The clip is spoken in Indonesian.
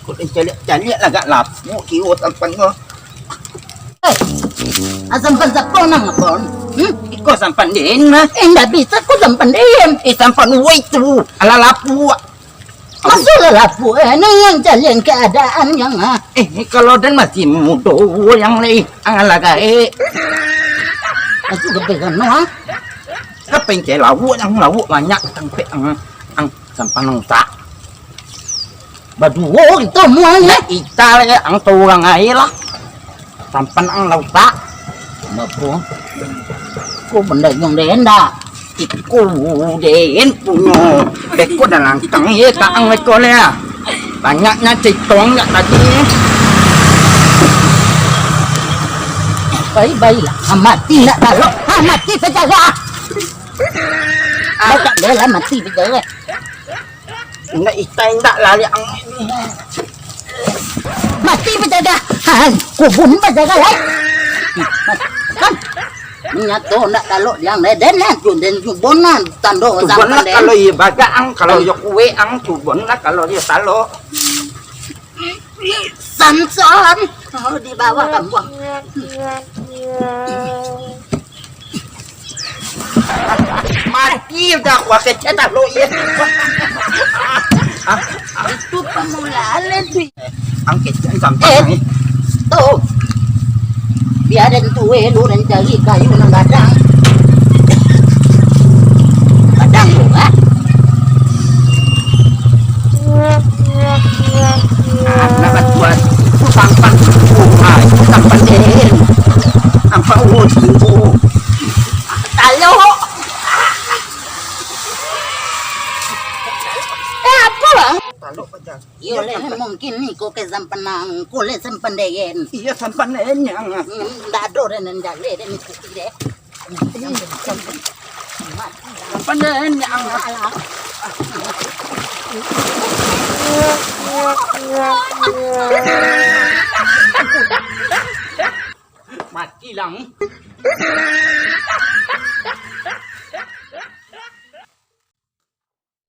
Cari agak lapu kio sampan ko. Sampan sa po nang kon. Iko sampan din na. Enggak bisa ko sampan diem. Sampan uwi tu. Ala lapu. Masalah lapu yang jalan keadaan yang Kalau dan masih muda yang lain alaga Aku kepegang no Kapeng lawu yang lawu banyak sampai ang sampan nang tak. Baduo itu semuanya. Ita ang turang ay lah. Sampan ang lauta. Mapo. Ko benda yang denda. Iku den punya. Beko dan langkang ye kaang beko lea. Banyaknya citong ya tadi. Baik-baiklah. Mati nak kalau. Mati saja. Baca dia mati saja. Enggak ita enggak lari ang mati berjaga kubun berjaga kan nyato nak kalau yang leden dan jubonan tando tubon lah kalau iya baga ang kalau yok kue ang tubon lah kalau dia talo sanson di bawah kamu mati udah gua kecetak lo iya itu pemulaan sih ang kecil sampai tuh biarin tuwe lu dan cari kayu nang gadang lu dapat buat sampan sampan den apa tinggu talo apa talo pajak iya mungkin nih kok ke sampanang kule sampan degen iya sampan den yang dado dan jale dan ikuti deh sampan den yang mati lang